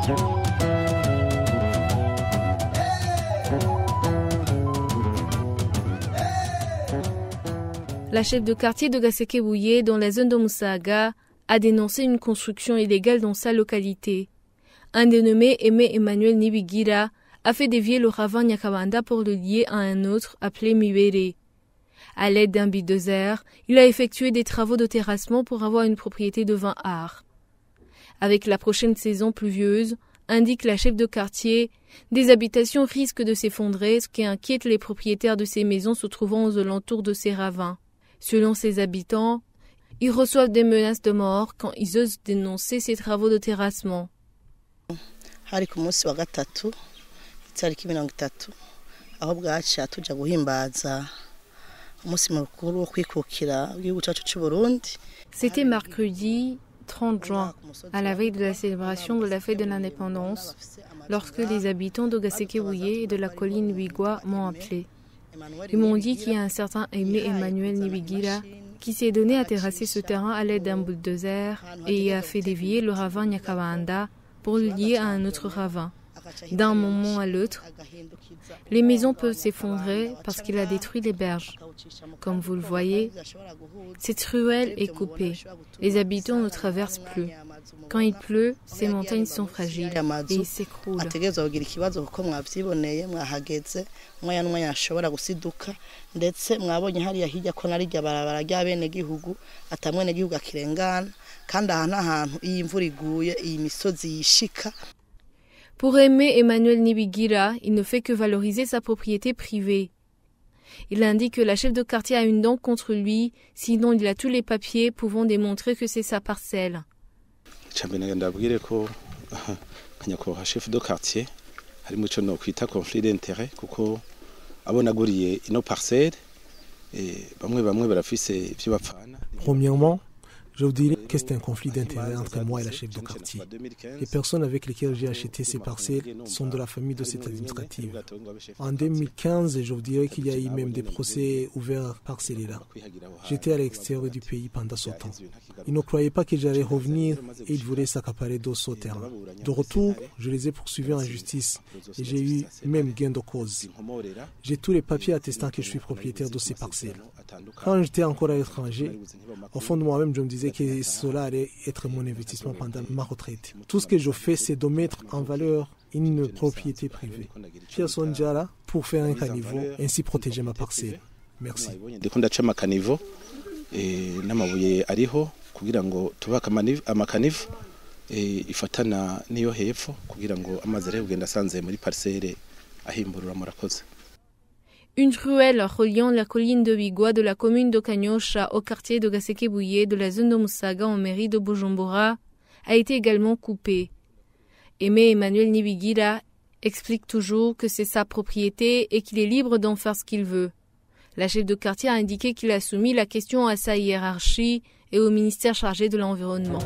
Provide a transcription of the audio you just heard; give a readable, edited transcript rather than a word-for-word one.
La chef de quartier de Gasekebouye, dans la zone de Musaga, a dénoncé une construction illégale dans sa localité. Un dénommé Aimé Emmanuel Nibigira a fait dévier le ravin Nyakabanda pour le lier à un autre appelé Mibere. À l'aide d'un bulldozer, il a effectué des travaux de terrassement pour avoir une propriété de 20 arts. Avec la prochaine saison pluvieuse, indique la chef de quartier, des habitations risquent de s'effondrer, ce qui inquiète les propriétaires de ces maisons se trouvant aux alentours de ces ravins. Selon ses habitants, ils reçoivent des menaces de mort quand ils osent dénoncer ces travaux de terrassement. Hari ku munsi wa gatatu itariki 30 aho bwaca tuja guhimbaza umunsi mukuru wo kwikukira w'igihugu cyacu cy'u Burundi. C'était mercredi 30 juin, à la veille de la célébration de la fête de l'indépendance, lorsque les habitants de Gasekebouye et de la colline Wigwa m'ont appelé. Ils m'ont dit qu'il y a un certain Aimé Emmanuel Nibigira qui s'est donné à terrasser ce terrain à l'aide d'un bulldozer et a fait dévier le ravin Nyakabanda pour le lier à un autre ravin. D'un moment à l'autre, les maisons peuvent s'effondrer parce qu'il a détruit les berges. Comme vous le voyez, cette ruelle est coupée. Les habitants ne traversent plus. Quand il pleut, ces montagnes sont fragiles et ils s'écroulent. Pour Aimé Emmanuel Nibigira, il ne fait que valoriser sa propriété privée. Il indique que la chef de quartier a une dent contre lui, sinon il a tous les papiers pouvant démontrer que c'est sa parcelle. Chef de quartier hari muco no kwita conflit d'intérêt kuko abonaguriye ino parcelle bamwe barafise ivyo bapfana. Premièrement, je vous dirais que c'est un conflit d'intérêts entre moi et la chef de quartier. Les personnes avec lesquelles j'ai acheté ces parcelles sont de la famille de cette administrative. En 2015, je vous dirais qu'il y a eu même des procès ouverts par celle-là. J'étais à l'extérieur du pays pendant ce temps. Ils ne croyaient pas que j'allais revenir et ils voulaient s'accaparer de ce terrain. De retour, je les ai poursuivis en justice et j'ai eu même gain de cause. J'ai tous les papiers attestant que je suis propriétaire de ces parcelles. Quand j'étais encore à l'étranger, au fond de moi-même, je me disais que cela allait être mon investissement pendant ma retraite. Tout ce que je fais, c'est de mettre en valeur une propriété privée. Pierre Sonjala pour faire un caniveau, ainsi protéger ma parcelle. Merci. Kugira ngo tubaka amakanivu ifatana niyo hepfo kugira ngo amazi ari kugenda asanze muri parcelle ahimburura murakoze. Une ruelle reliant la colline de Wigwa de la commune de Kanyosha au quartier de Gasekebouye de la zone de Musaga en mairie de Bujumbura a été également coupée. Aimé Emmanuel Nibigira explique toujours que c'est sa propriété et qu'il est libre d'en faire ce qu'il veut. La chef de quartier a indiqué qu'il a soumis la question à sa hiérarchie et au ministère chargé de l'environnement.